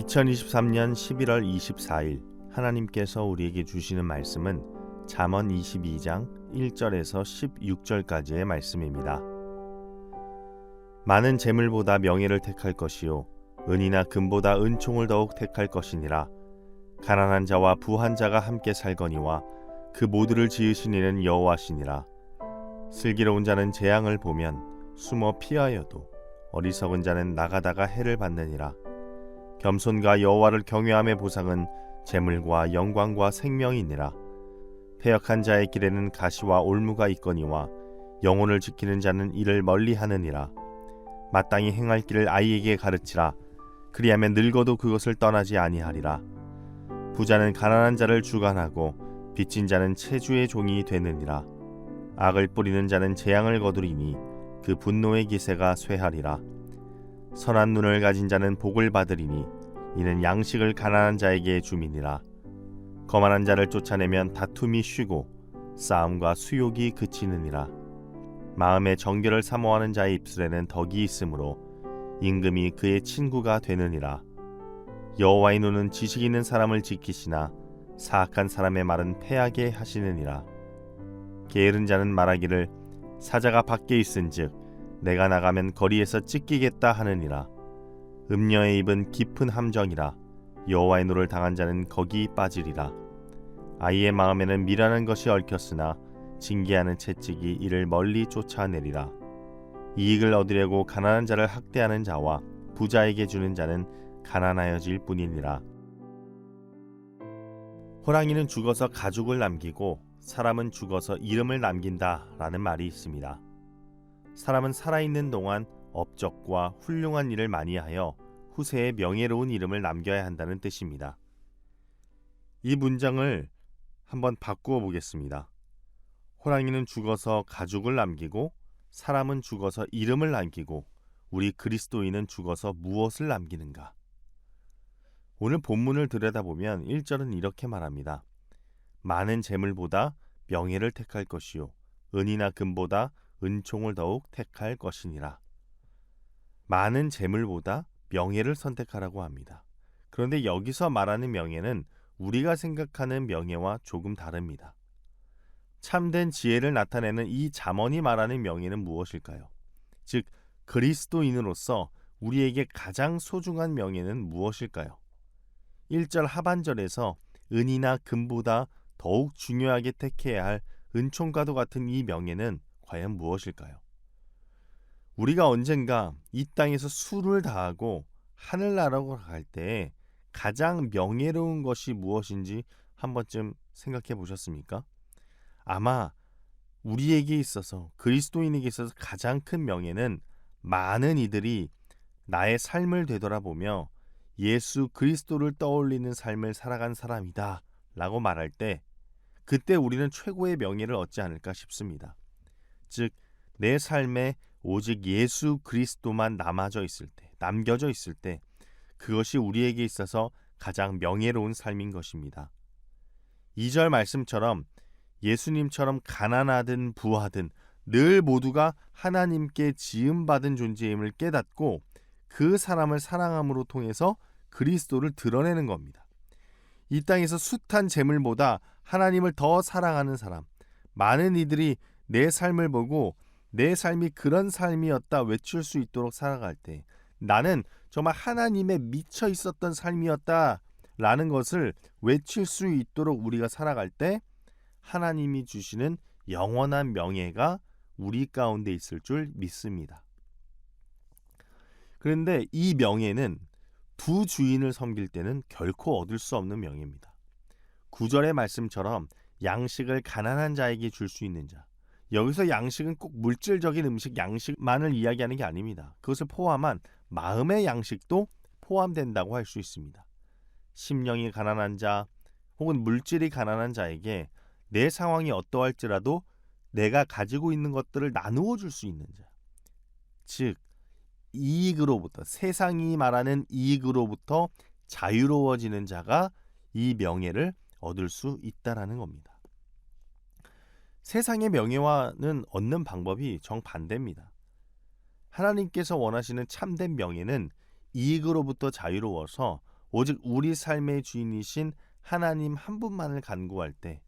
2023년 11월 24일 하나님께서 우리에게 주시는 말씀은 잠언 22장 1절에서 16절까지의 말씀입니다. 많은 재물보다 명예를 택할 것이요 은이나 금보다 은총을 더욱 택할 것이니라. 가난한 자와 부한 자가 함께 살거니와 그 모두를 지으신 이는 여호와시니라. 슬기로운 자는 재앙을 보면 숨어 피하여도 어리석은 자는 나가다가 해를 받느니라. 겸손과 여호와를 경외함의 보상은 재물과 영광과 생명이니라. 패역한 자의 길에는 가시와 올무가 있거니와 영혼을 지키는 자는 이를 멀리하느니라. 마땅히 행할 길을 아이에게 가르치라. 그리하면 늙어도 그것을 떠나지 아니하리라. 부자는 가난한 자를 주관하고 빚진 자는 체주의 종이 되느니라. 악을 뿌리는 자는 재앙을 거두리니 그 분노의 기세가 쇠하리라. 선한 눈을 가진 자는 복을 받으리니 이는 양식을 가난한 자에게 주민이라. 거만한 자를 쫓아내면 다툼이 쉬고 싸움과 수욕이 그치느니라. 마음의 정결을 사모하는 자의 입술에는 덕이 있으므로 임금이 그의 친구가 되느니라. 여호와의 눈은 지식 있는 사람을 지키시나 사악한 사람의 말은 패하게 하시느니라. 게으른 자는 말하기를 사자가 밖에 있은즉 내가 나가면 거리에서 찢기겠다 하느니라. 음녀의 입은 깊은 함정이라. 여호와의 노를 당한 자는 거기 빠지리라. 아이의 마음에는 미라는 것이 얽혔으나 징계하는 채찍이 이를 멀리 쫓아내리라. 이익을 얻으려고 가난한 자를 학대하는 자와 부자에게 주는 자는 가난하여질 뿐이니라. 호랑이는 죽어서 가죽을 남기고 사람은 죽어서 이름을 남긴다 라는 말이 있습니다. 사람은 살아있는 동안 업적과 훌륭한 일을 많이 하여 후세에 명예로운 이름을 남겨야 한다는 뜻입니다. 이 문장을 한번 바꾸어 보겠습니다. 호랑이는 죽어서 가죽을 남기고 사람은 죽어서 이름을 남기고 우리 그리스도인은 죽어서 무엇을 남기는가? 오늘 본문을 들여다보면 1절은 이렇게 말합니다. 많은 재물보다 명예를 택할 것이요 은이나 금보다 은총을 더욱 택할 것이니라. 많은 재물보다 명예를 선택하라고 합니다. 그런데 여기서 말하는 명예는 우리가 생각하는 명예와 조금 다릅니다. 참된 지혜를 나타내는 이 잠언이 말하는 명예는 무엇일까요? 즉 그리스도인으로서 우리에게 가장 소중한 명예는 무엇일까요? 1절 하반절에서 은이나 금보다 더욱 중요하게 택해야 할 은총과도 같은 이 명예는 과연 무엇일까요? 우리가 언젠가 이 땅에서 수를 다하고 하늘나라로 갈 때 가장 명예로운 것이 무엇인지 한 번쯤 생각해 보셨습니까? 아마 우리에게 있어서 그리스도인에게 있어서 가장 큰 명예는 많은 이들이 나의 삶을 되돌아보며 예수 그리스도를 떠올리는 삶을 살아간 사람이다 라고 말할 때 그때 우리는 최고의 명예를 얻지 않을까 싶습니다. 즉 내 삶에 오직 예수 그리스도만 남겨져 있을 때 그것이 우리에게 있어서 가장 명예로운 삶인 것입니다. 2절 말씀처럼 예수님처럼 가난하든 부하든 늘 모두가 하나님께 지음받은 존재임을 깨닫고 그 사람을 사랑함으로 통해서 그리스도를 드러내는 겁니다. 이 땅에서 숱한 재물보다 하나님을 더 사랑하는 사람, 많은 이들이 내 삶을 보고 내 삶이 그런 삶이었다 외칠 수 있도록 살아갈 때 나는 정말 하나님에 미쳐 있었던 삶이었다 라는 것을 외칠 수 있도록 우리가 살아갈 때 하나님이 주시는 영원한 명예가 우리 가운데 있을 줄 믿습니다. 그런데 이 명예는 두 주인을 섬길 때는 결코 얻을 수 없는 명예입니다. 9절의 말씀처럼 양식을 가난한 자에게 줄 수 있는 자. 여기서 양식은 꼭 물질적인 음식 양식만을 이야기하는 게 아닙니다. 그것을 포함한 마음의 양식도 포함된다고 할 수 있습니다. 심령이 가난한 자 혹은 물질이 가난한 자에게 내 상황이 어떠할지라도 내가 가지고 있는 것들을 나누어 줄 수 있는 자. 즉 이익으로부터 세상이 말하는 이익으로부터 자유로워지는 자가 이 명예를 얻을 수 있다라는 겁니다. 세상의 명예와는 얻는 방법이 정반대입니다. 하나님께서 원하시는 참된 명예는 이익으로부터 자유로워서 오직 우리 삶의 주인이신 하나님 한 분만을 간구할 때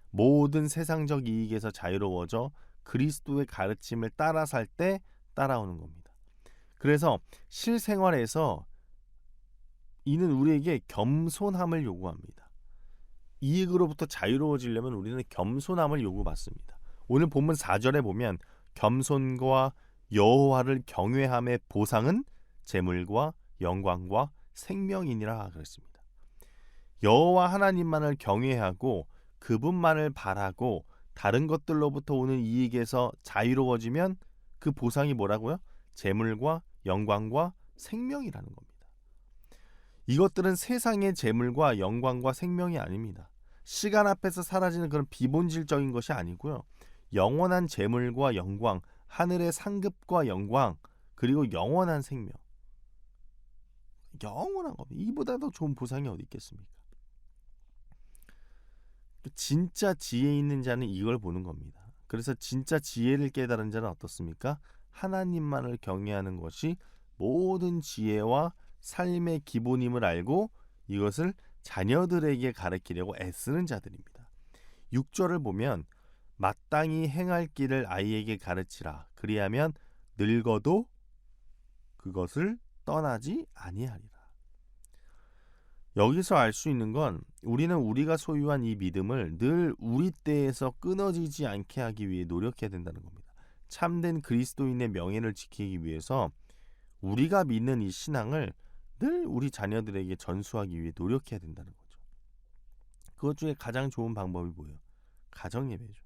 모든 세상적 이익에서 자유로워져 그리스도의 가르침을 따라 살 때 따라오는 겁니다. 그래서 실생활에서 이는 우리에게 겸손함을 요구합니다. 이익으로부터 자유로워지려면 우리는 겸손함을 요구받습니다. 오늘 본문 4절에 보면 겸손과 여호와를 경외함의 보상은 재물과 영광과 생명이니라 그랬습니다. 여호와 하나님만을 경외하고 그분만을 바라고 다른 것들로부터 오는 이익에서 자유로워지면 그 보상이 뭐라고요? 재물과 영광과 생명이라는 겁니다. 이것들은 세상의 재물과 영광과 생명이 아닙니다. 시간 앞에서 사라지는 그런 비본질적인 것이 아니고요. 영원한 재물과 영광, 하늘의 상급과 영광, 그리고 영원한 생명. 영원한 겁니다. 이보다 더 좋은 보상이 어디 있겠습니까? 진짜 지혜 있는 자는 이걸 보는 겁니다. 그래서 진짜 지혜를 깨달은 자는 어떻습니까? 하나님만을 경외하는 것이 모든 지혜와 삶의 기본임을 알고 이것을 자녀들에게 가르치려고 애쓰는 자들입니다. 6절을 보면 마땅히 행할 길을 아이에게 가르치라. 그리하면 늙어도 그것을 떠나지 아니하리라. 여기서 알 수 있는 건 우리는 우리가 소유한 이 믿음을 늘 우리 때에서 끊어지지 않게 하기 위해 노력해야 된다는 겁니다. 참된 그리스도인의 명예를 지키기 위해서 우리가 믿는 이 신앙을 늘 우리 자녀들에게 전수하기 위해 노력해야 된다는 거죠. 그것 중에 가장 좋은 방법이 뭐예요? 가정예배죠.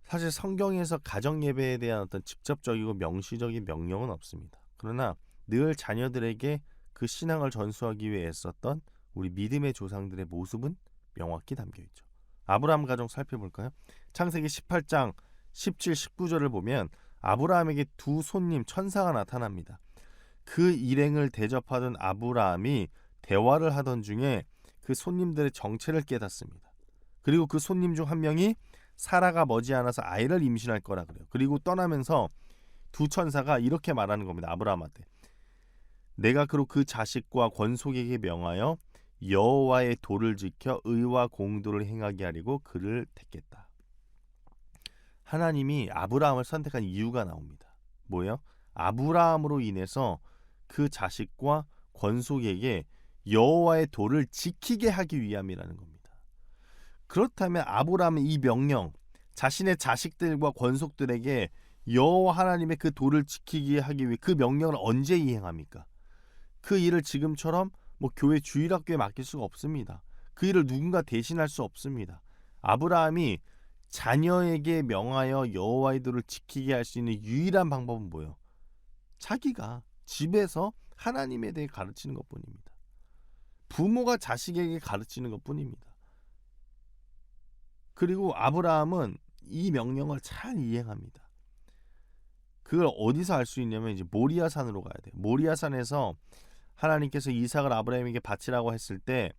사실 성경에서 가정예배에 대한 어떤 직접적이고 명시적인 명령은 없습니다. 그러나 늘 자녀들에게 그 신앙을 전수하기 위해 애썼던 우리 믿음의 조상들의 모습은 명확히 담겨있죠. 아브라함 가정 살펴볼까요? 창세기 18장 17, 19절을 보면 아브라함에게 두 손님 천사가 나타납니다. 그 일행을 대접하던 아브라함이 대화를 하던 중에 그 손님들의 정체를 깨닫습니다. 그리고 그 손님 중 한 명이 사라가 머지않아서 아이를 임신할 거라 그래요. 그리고 떠나면서 두 천사가 이렇게 말하는 겁니다. 아브라함한테 내가 그로 그 자식과 권속에게 명하여 여호와의 도를 지켜 의와 공도를 행하게 하려고 그를 택했다. 하나님이 아브라함을 선택한 이유가 나옵니다. 뭐예요? 아브라함으로 인해서 그 자식과 권속에게 여호와의 도를 지키게 하기 위함이라는 겁니다. 그렇다면 아브라함의 이 명령, 자신의 자식들과 권속들에게 여호와 하나님의 그 도를 지키게 하기 위해 그 명령을 언제 이행합니까? 그 일을 지금처럼 교회 주일학교에 맡길 수가 없습니다. 그 일을 누군가 대신할 수 없습니다. 아브라함이 자녀에게 명하여 여호와의 도를 지키게 할 수 있는 유일한 방법은 뭐예요? 자기가 집에서 하나님에 대해 가르치는 것뿐입니다. 부모가 자식에게 가르치는 것뿐입니다. 그리고 아브라함은 이 명령을 잘 이행합니다. 그걸 어디서 알 수 있냐면 이제 모리아산으로 가야 돼요. 모리아산에서 하나님께서 이삭을 아브라함에게 바치라고 했을 때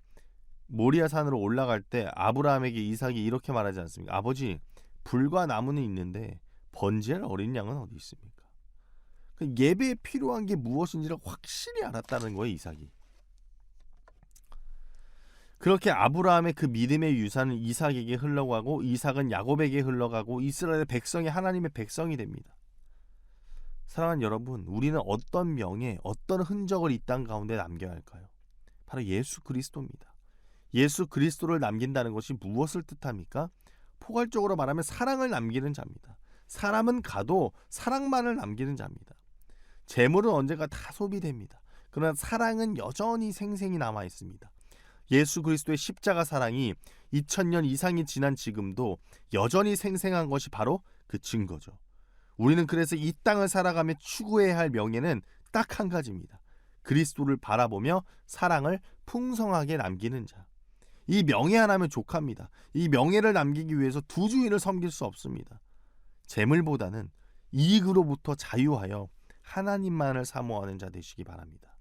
모리아산으로 올라갈 때 아브라함에게 이삭이 이렇게 말하지 않습니까? 아버지, 불과 나무는 있는데 번제할 어린 양은 어디 있습니까? 예배에 필요한 게 무엇인지를 확실히 알았다는 거예요, 이삭이. 그렇게 아브라함의 그 믿음의 유산은 이삭에게 흘러가고 이삭은 야곱에게 흘러가고 이스라엘의 백성이 하나님의 백성이 됩니다. 사랑하는 여러분, 우리는 어떤 명예, 어떤 흔적을 이 땅 가운데 남겨야 할까요? 바로 예수 그리스도입니다. 예수 그리스도를 남긴다는 것이 무엇을 뜻합니까? 포괄적으로 말하면 사랑을 남기는 자입니다. 사람은 가도 사랑만을 남기는 자입니다. 재물은 언젠가 다 소비됩니다. 그러나 사랑은 여전히 생생히 남아 있습니다. 예수 그리스도의 십자가 사랑이 2000년 이상이 지난 지금도 여전히 생생한 것이 바로 그 증거죠. 우리는 그래서 이 땅을 살아가며 추구해야 할 명예는 딱 한 가지입니다. 그리스도를 바라보며 사랑을 풍성하게 남기는 자. 이 명예 하나면 족합니다. 이 명예를 남기기 위해서 두 주인을 섬길 수 없습니다. 재물보다는 이익으로부터 자유하여 하나님만을 사모하는 자 되시기 바랍니다.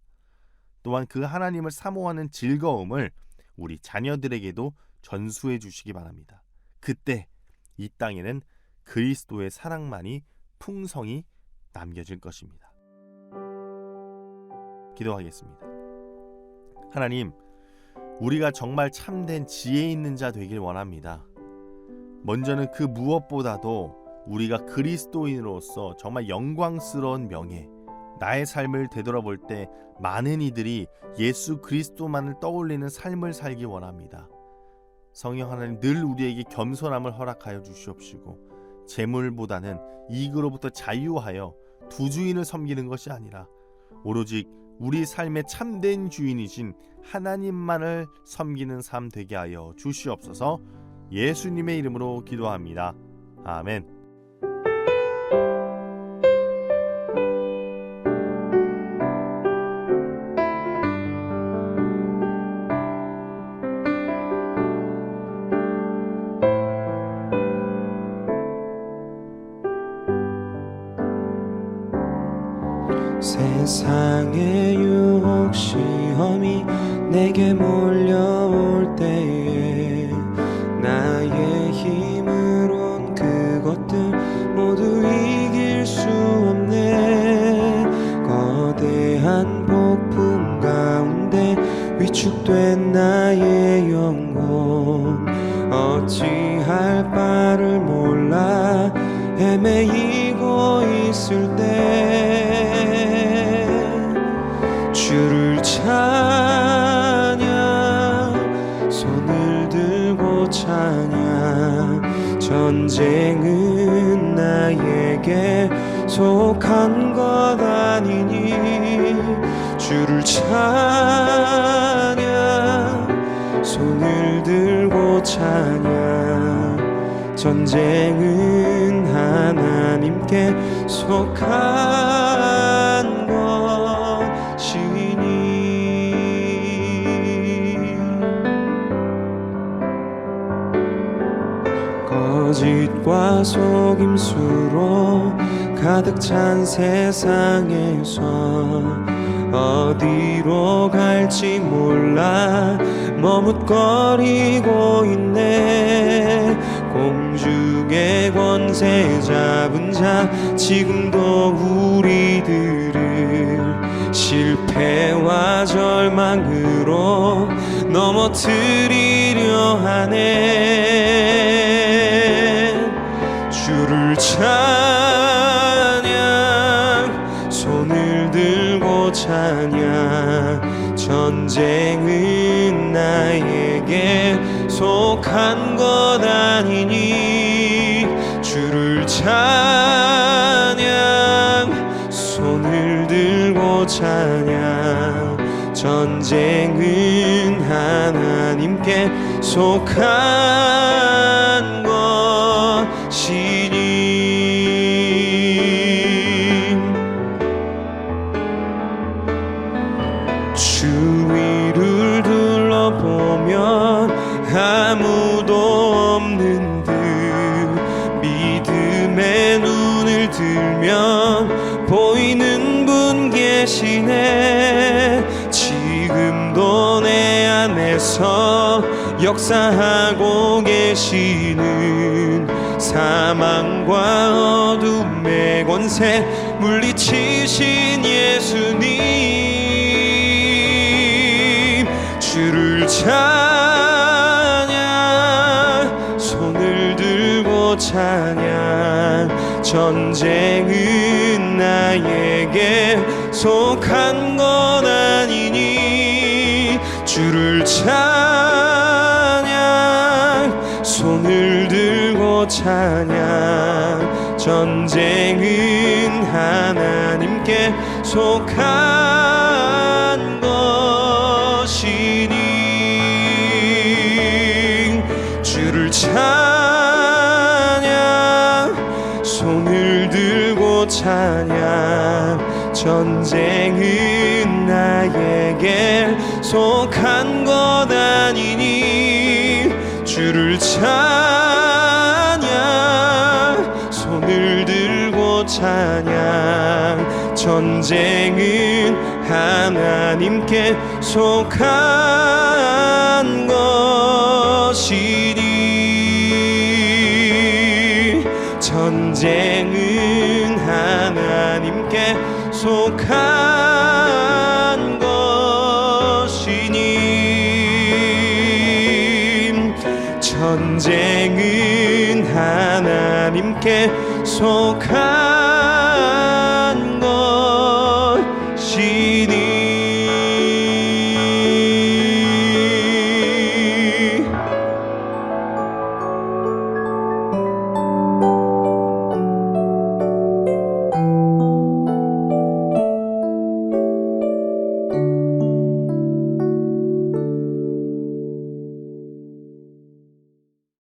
또한 그 하나님을 사모하는 즐거움을 우리 자녀들에게도 전수해 주시기 바랍니다. 그때 이 땅에는 그리스도의 사랑만이 풍성히 남겨질 것입니다. 기도하겠습니다. 하나님, 우리가 정말 참된 지혜 있는 자 되길 원합니다. 먼저는 그 무엇보다도 우리가 그리스도인으로서 정말 영광스러운 명예, 나의 삶을 되돌아볼 때 많은 이들이 예수 그리스도만을 떠올리는 삶을 살기 원합니다. 성령 하나님, 늘 우리에게 겸손함을 허락하여 주시옵시고 재물보다는 이익으로부터 자유하여 두 주인을 섬기는 것이 아니라 오로지 우리 삶의 참된 주인이신 하나님만을 섬기는 삶 되게 하여 주시옵소서. 예수님의 이름으로 기도합니다. 아멘. 세상의 유혹 시험이 내게 몰려올 때에 나의 힘으론 그것들 모두 이길 수 없네. 거대한 폭풍 가운데 위축된 나의 영혼, 어찌할 바를 몰라 헤매이고 있을 때 주를 찬양, 손을 들고 찬양. 전쟁은 나에게 속한 것 아니니 주를 찬양, 손을 들고 찬양. 전쟁은 하나님께 속한 것이니. 거짓과 속임수로 가득 찬 세상에서 어디로 갈지 몰라 머뭇거리고 있네. 공중의 권세 잡은 자 지금도 우리들을 실패와 절망으로 넘어뜨리려 하네. 주를 찬양, 손을 들고 찬양. 전쟁은 나에게 속한 것 아니니 주를 찬양, 손을 들고 찬양. 전쟁은 하나님께 속한 것이니. 주위를 둘러보면 아무도 없는 듯 믿음의 눈을 들면 보이는 분 계시네. 지금도 내 안에서 역사하고 계시는 사망과 어둠의 권세 물리치신 예수님. 주를 찬양, 손을 들고 찬양. 전쟁은 나에게 속한 것 아니니 주를 찬양, 손을 들고 찬양. 전쟁은 하나님께 속한 것이니 주를 찬양, 손을 들고 찬양. 전쟁은 나에게 속한 것 아니니 주를 찬양, 손을 들고 찬양. 전쟁은 하나님께 속한 것이니 전쟁은 하나님께 속한 것이니 전쟁은 하나님께 속하